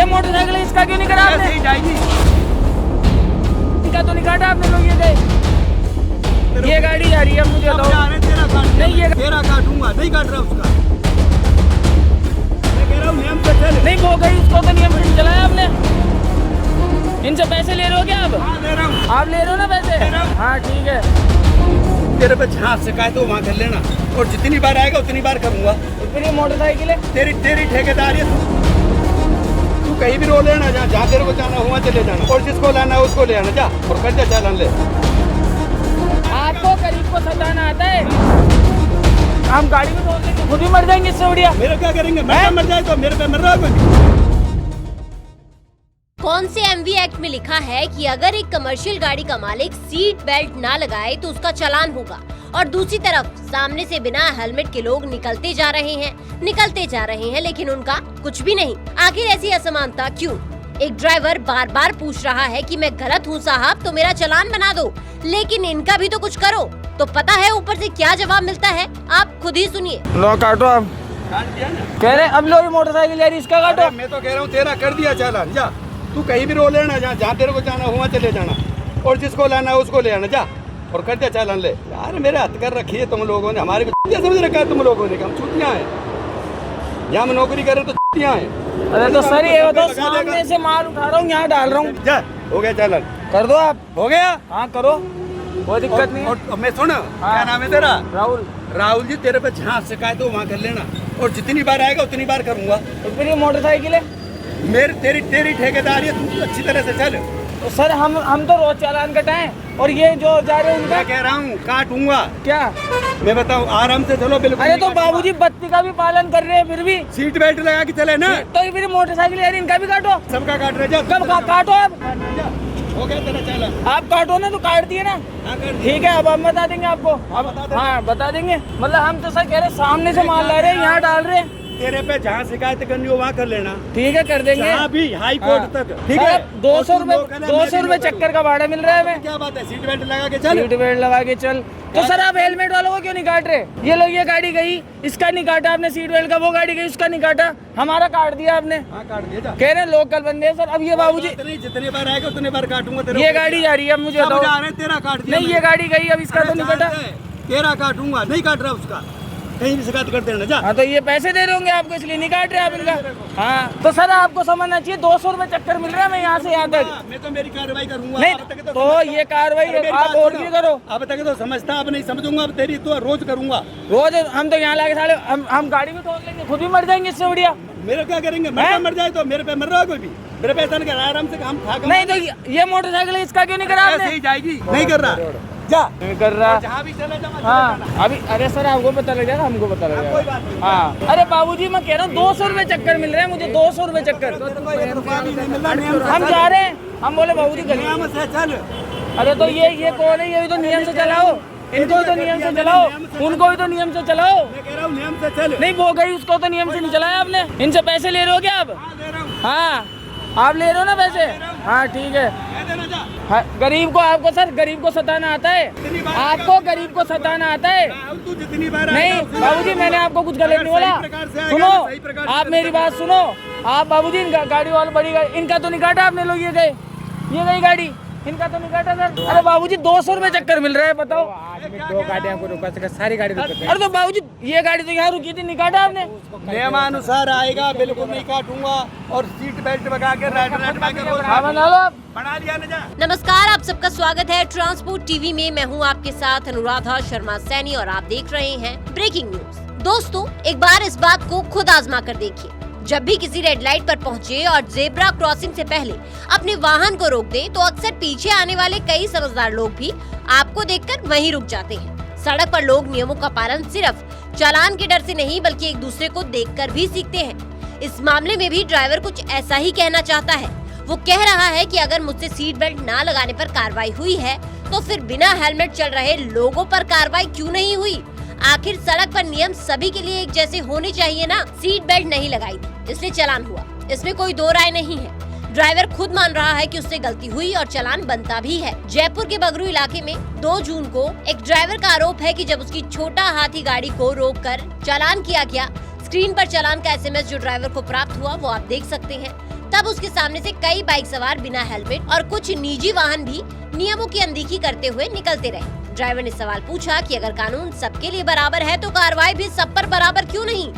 ये मोटरसाइकिल है, इसका क्यों नहीं करा आपने? जाएगी। इनका तो नहीं काटा आपने लोग ये गए। ये गाड़ी जा रही है, मुझे दो। नहीं ये तेरा काटूंगा, नहीं काट रहा उसका। मैं कह रहा हूँ नियम से चल। नहीं वो गई, उसको तो नियम से चलाया आपने। इनसे पैसे ले रहे हो क्या आप? हाँ ले रहा हूँ। आप ले रहे हो ना पैसे? हाँ ठीक है। तेरे पे जहाँ शिकायत हो वहाँ कर लेना, और जितनी बार आएगा उतनी बार करूँगा। फिर ये मोटरसाइकिल है, तेरी ठेकेदारी है। तू कहीं भी रो लेना, जहाँ तेरे को जाना हुआ चले जाना, और जिसको लाना है उसको ले आना, जा और कर जा चालान ले। आपको गरीब को सताना आता है। हम गाड़ी में ठोक देंगे, खुद भी मर जाएंगे इससे बढ़िया। मेरे क्या करेंगे? मैं मर जाए तो मेरे पे मर रहा है। कौन से एमवी एक्ट में लिखा है कि अगर एक कमर्शियल गाड़ी का मालिक सीट बेल्ट ना लगाए तो उसका चालान होगा, और दूसरी तरफ सामने से बिना हेलमेट के लोग निकलते जा रहे हैं लेकिन उनका कुछ भी नहीं। आखिर ऐसी असमानता क्यों? एक ड्राइवर बार बार पूछ रहा है कि मैं गलत हूँ साहब तो मेरा चालान बना दो, लेकिन इनका भी तो कुछ करो। तो पता है ऊपर से क्या जवाब मिलता है, आप खुद ही सुनिए। लो काटो आप। कह रहे अब लो ये मोटरसाइकिल जा रही, इसका काटो। मैं तो कह रहा हूँ तेरा कर दिया चालान, जा तू कहीं भी रो लेना, जहाँ तेरे को जाना हुआ चले जाना, और जिसको लाना है उसको ले आना, जा और कर दिया चालान ले। यार मेरे हथ कर रखी है तुम लोगों ने, हमारे को समझ रखा है तुम लोगों ने कि हम चूतियाँ हैं, यहाँ हम नौकरी करें तो चूतियाँ हैं। अरे तो सर ये बताओ, सामने से माल उठा रहा हूँ, यहाँ डाल रहा हूँ। जा हो गया चालान, कर दो आप। हो गया। हाँ करो, कोई दिक्कत नहीं है। और मैं सुन, क्या नाम है तेरा? राहुल जी, तेरे पे जहाँ शिकायत हो वहाँ कर लेना, और जितनी बार आएगा उतनी बार करूँगा। तो फिर ये मोटरसाइकिल है, तेरी ठेकेदारी है, तू अच्छी तरह से चल। तो सर हम तो रोज चालान कटाएं, और ये जो जा रहे हैं उनका मैं कह रहा हूँ काटूंगा। क्या? मैं बताऊँ आराम से चलो, बिल्कुल। अरे तो बाबूजी बत्ती का भी पालन कर रहे हैं, फिर भी सीट बेल्ट लगा के चले ना। तो ये फिर मोटरसाइकिल यार इनका भी काटो। सबका काट रहे, जा कब काटो आप? हो गया तेरा चालान। आप काटो ना, तो काट दिए ना। ठीक है, अब हम बता देंगे आपको। हाँ बता देंगे। मतलब हम तो सर कह रहे सामने से माल ला रहे हैं, यहाँ डाल रहे हैं। तेरे पे जहाँ शिकायत करनी हो वहाँ कर लेना। ठीक है, कर देंगे। जहाँ भी हाई कोर्ट तक। ठीक है, 200 रुपए चक्कर का भाड़ा मिल रहा है हमें। क्या बात है, सीट बेल्ट लगा के चल। सीट बेल्ट लगा के चल। तो सर आप हेलमेट वालों को क्यों नहीं काट रहे? ये लोग, ये गाड़ी गई, इसका नहीं काटा आपने सीट बेल्ट का, वो गाड़ी गई, उसका नहीं काटा, हमारा काट दिया आपने। हाँ काट दिया। कह रहे लोकल बंदे हैं सर। अब ये बाबूजी जितने बार आएगा उतने बार काटूंगा। ये गाड़ी जा रही है, अब मुझे दो। तेरा काट दिया। नहीं ये गाड़ी गई, अब इसका तो नहीं काटा। तेरा काटूंगा, नहीं काट रहा उसका, कहीं भी शिकायत कर देना, जा। हाँ तो ये पैसे दे रहे होंगे आपको, इसलिए नहीं काट रहे आप इनका। हाँ तो सर आपको समझना चाहिए, 200 रुपए चक्कर मिल रहा है मैं यहाँ से यहाँ तक। मैं तो मेरी कार्रवाई करूंगा। नहीं तो ये कार्रवाई आप और भी करो। अब तक तो समझता, अब नहीं समझूंगा, अब तेरी तो रोज करूंगा। रोज हम तो यहाँ लाके साले हम गाड़ी में ठोक लेंगे, खुद भी मर जाएंगे इससे बढ़िया। मेरे क्या करेंगे? मैं मर जाए तो मेरे पे मर रहा है कोई भी? मेरे पैसा नहीं कर रहा, आराम से काम खा। नहीं तो ये मोटरसाइकिल है, इसका क्यों नहीं करा आपने? ऐसे ही जाएगी, नहीं कर रहा, जा नहीं कर रहा। जहाँ भी चले जाओ। हाँ अभी, अरे सर आपको पता लग जाएगा, हमको पता लग जाएगा। हाँ अरे बाबूजी मैं कह रहा हूँ 200 रुपए चक्कर मिल रहे हैं मुझे, 200 रुपए चक्कर। हम जा रहे हैं, हम बोले बाबूजी नियम से चल। अरे तो ये कौन है? ये भी तो नियम से चलाओ, इनको भी तो नियम से चलाओ, उनको भी तो नियम से चलाओ। मैं कह रहा हूँ नियम से चल। नहीं वो गई, उसको तो नियम से नहीं चलाया आपने। इनसे पैसे ले रहे हो क्या आप? हाँ आप ले रहे हो ना पैसे? हाँ ठीक है। हाँ, गरीब को, आपको सर गरीब को सताना आता है? आपको गरीब को सताना आता है? नहीं बाबूजी, मैंने आपको कुछ गलत नहीं बोला। सुनो, आप मेरी बात सुनो। आप बाबूजी इनका गाड़ी वाला बड़ी गाड़ी, इनका तो नहीं काटा आपने लोग। ये गई गाड़ी, इनका तो नहीं काटा सर। अरे बाबूजी 200 रुपए चक्कर मिल रहा है, बताओ। दो गाड़ियाँ को रोका सका, सारी गाड़ी रोक सकते हैं। अरे तो बाबूजी ये गाड़ी तो यहाँ रुकी थी, नहीं काटा आपने? नियमानुसार आएगा, बिल्कुल नहीं काटूंगा, और सीट बेल्ट लगा के हाँ बना लो आप। बना लिया ना, जा। नमस्कार, आप सबका स्वागत है ट्रांसपोर्ट टीवी में। मैं हूं आपके साथ अनुराधा शर्मा सैनी और आप देख रहे हैं ब्रेकिंग न्यूज। दोस्तों एक बार इस बात को खुद आजमा कर देखिए, जब भी किसी रेड लाइट पर पहुंचे और जेब्रा क्रॉसिंग से पहले अपने वाहन को रोक दें, तो अक्सर पीछे आने वाले कई समझदार लोग भी आपको देखकर वहीं रुक जाते हैं। सड़क पर लोग नियमों का पालन सिर्फ चालान के डर से नहीं बल्कि एक दूसरे को देखकर भी सीखते हैं। इस मामले में भी ड्राइवर कुछ ऐसा ही कहना चाहता है। वो कह रहा है कि अगर मुझसे सीट बेल्ट ना लगाने पर कार्रवाई हुई है, तो फिर बिना हेलमेट चल रहे लोगों पर कार्रवाई क्यों नहीं हुई? आखिर सड़क पर नियम सभी के लिए एक जैसे होने चाहिए ना। सीट बेल्ट नहीं लगाई थी इसलिए चालान हुआ, इसमें कोई दो राय नहीं है। ड्राइवर खुद मान रहा है कि उससे गलती हुई और चालान बनता भी है। जयपुर के बगरू इलाके में 2 जून को एक ड्राइवर का आरोप है कि जब उसकी छोटा हाथी गाड़ी को रोककर चालान किया गया, स्क्रीन पर चालान का SMS जो ड्राइवर को प्राप्त हुआ वो आप देख सकते हैं। तब उसके सामने से कई बाइक सवार बिना हेलमेट और कुछ निजी वाहन भी नियमों की अनदेखी करते हुए निकलते रहे। ड्राइवर ने सवाल पूछा कि अगर कानून सबके लिए बराबर है तो कार्रवाई भी सब पर बराबर क्यों नहीं।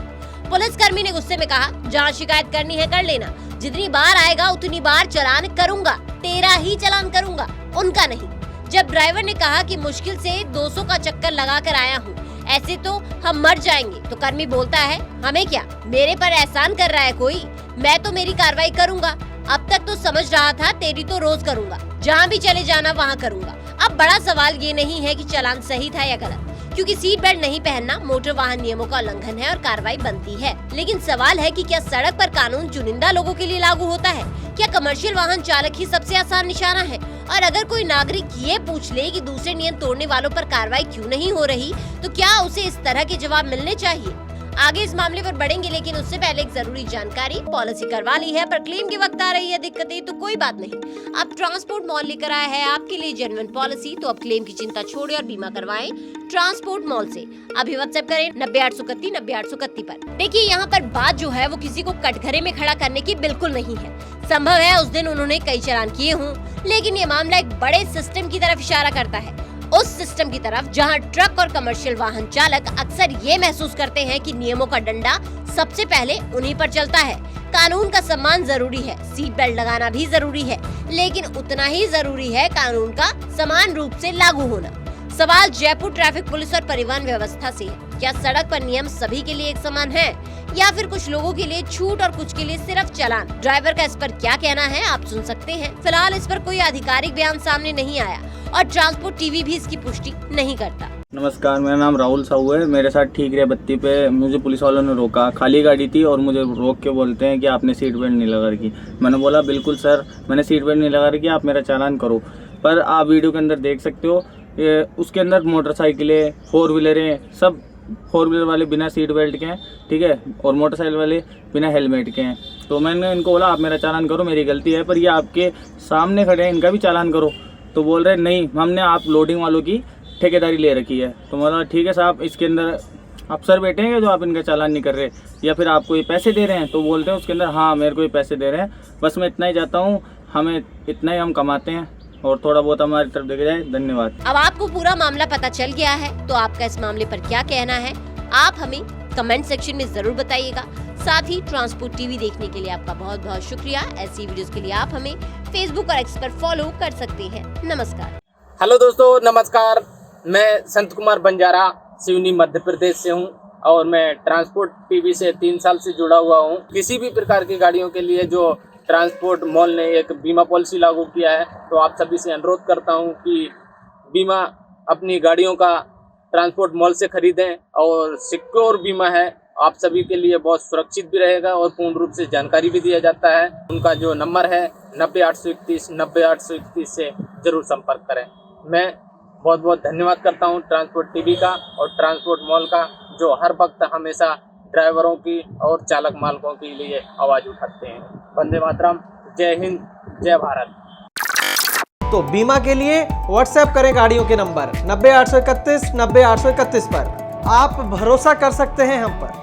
पुलिसकर्मी ने गुस्से में कहा, जहाँ शिकायत करनी है कर लेना, जितनी बार आएगा उतनी बार चालान करूंगा, तेरा ही चालान करूंगा, उनका नहीं। जब ड्राइवर ने कहा कि मुश्किल से 200 का चक्कर लगा कर आया हूँ, ऐसे तो हम मर जाएंगे, तो कर्मी बोलता है, हमें क्या, मेरे पर एहसान कर रहा है कोई, मैं तो मेरी कार्रवाई करूंगा। अब तक तो समझ रहा था तेरी तो रोज करूंगा, जहाँ भी चले जाना वहाँ करूंगा। अब बड़ा सवाल ये नहीं है कि चालान सही था या गलत, क्योंकि सीट बेल्ट नहीं पहनना मोटर वाहन नियमों का उल्लंघन है और कार्रवाई बनती है। लेकिन सवाल है कि क्या सड़क पर कानून चुनिंदा लोगों के लिए लागू होता है? क्या कमर्शियल वाहन चालक ही सबसे आसान निशाना है? और अगर कोई नागरिक ये पूछ ले कि दूसरे नियम तोड़ने वालों पर कार्रवाई क्यों नहीं हो रही, तो क्या उसे इस तरह के जवाब मिलने चाहिए? आगे इस मामले पर बढ़ेंगे, लेकिन उससे पहले एक जरूरी जानकारी। पॉलिसी करवा ली है पर क्लेम के वक्त आ रही है दिक्कतें, तो कोई बात नहीं, अब ट्रांसपोर्ट मॉल लेकर आया है आपके लिए जेन्युइन पॉलिसी। तो अब क्लेम की चिंता छोड़े और बीमा करवाएं ट्रांसपोर्ट मॉल से। अभी व्हाट्सएप करें 90 831 पर। देखिए, यहाँ पर बात जो है वो किसी को कटघरे में खड़ा करने की बिल्कुल नहीं है। संभव है उस दिन उन्होंने कई चालान किए हों, लेकिन ये मामला एक बड़े सिस्टम की तरफ इशारा करता है, उस सिस्टम की तरफ जहां ट्रक और कमर्शियल वाहन चालक अक्सर ये महसूस करते हैं कि नियमों का डंडा सबसे पहले उन्हीं पर चलता है। कानून का सम्मान जरूरी है, सीट बेल्ट लगाना भी जरूरी है, लेकिन उतना ही जरूरी है कानून का समान रूप से लागू होना। सवाल जयपुर ट्रैफिक पुलिस और परिवहन व्यवस्था से है, क्या सड़क पर नियम सभी के लिए एक समान है या फिर कुछ लोगों के लिए छूट और कुछ के लिए सिर्फ चालान? ड्राइवर का इस पर क्या कहना है आप सुन सकते हैं। फिलहाल इस पर कोई आधिकारिक बयान सामने नहीं आया और ट्रांसपोर्ट टीवी भी इसकी पुष्टि नहीं करता। नमस्कार, मेरा नाम राहुल साहू है। मेरे साथ ठीक रे बत्ती पे मुझे पुलिस वालों ने रोका, खाली गाड़ी थी और मुझे रोक के बोलते हैं कि आपने सीट बेल्ट नहीं लगा रखी। मैंने बोला बिल्कुल सर, मैंने सीट बेल्ट नहीं लगा रखी, आप मेरा चालान करो। पर आप वीडियो के अंदर देख सकते हो उसके अंदर मोटरसाइकिलें, 4 व्हीलरें, सब 4 व्हीलर वाले बिना सीट बेल्ट के हैं, ठीक है, और मोटरसाइकिल वाले बिना हेलमेट के हैं। तो मैंने इनको बोला आप मेरा चालान करो, मेरी गलती है, पर ये आपके सामने खड़े हैं, इनका भी चालान करो। तो बोल रहे नहीं, हमने आप लोडिंग वालों की ठेकेदारी ले रखी है। तो बोला ठीक है साहब, इसके अंदर अफसर बैठे हैं जो आप इनका चालान नहीं कर रहे, या फिर आपको ये पैसे दे रहे हैं? तो बोलते हैं उसके अंदर हाँ मेरे को ये पैसे दे रहे हैं, बस मैं इतना ही चाहता हूँ, हमें इतना ही हम कमाते हैं और थोड़ा बहुत हमारी तरफ देखा जाए, धन्यवाद। अब आपको पूरा मामला पता चल गया है, तो आपका इस मामले पर क्या कहना है आप हमें कमेंट सेक्शन में जरूर बताइएगा। साथ ही ट्रांसपोर्ट टीवी देखने के लिए आपका बहुत बहुत शुक्रिया। ऐसी वीडियोस के लिए आप हमें फेसबुक और एक्स पर फॉलो कर सकते हैं। नमस्कार। हेलो दोस्तों, नमस्कार। मैं संत कुमार बंजारा सिवनी मध्य प्रदेश से हूं और मैं ट्रांसपोर्ट टीवी से 3 साल से जुड़ा हुआ हूं। किसी भी प्रकार की गाड़ियों के लिए जो ट्रांसपोर्ट मॉल ने एक बीमा पॉलिसी लागू किया है, तो आप सभी से अनुरोध करता हूं कि बीमा अपनी गाड़ियों का ट्रांसपोर्ट मॉल से खरीदें और सिक्योर बीमा है, आप सभी के लिए बहुत सुरक्षित भी रहेगा और पूर्ण रूप से जानकारी भी दिया जाता है। उनका जो नंबर है 90 831 से जरूर संपर्क करें। मैं बहुत बहुत धन्यवाद करता हूं ट्रांसपोर्ट टीवी का और ट्रांसपोर्ट मॉल का, जो हर वक्त हमेशा ड्राइवरों की और चालक मालकों के लिए आवाज़ उठाते हैं। वंदे मातरम, जय हिंद, जय भारत। तो बीमा के लिए व्हाट्सएप करें गाड़ियों के नंबर 90 831 90 831 पर। आप भरोसा कर सकते हैं हम पर।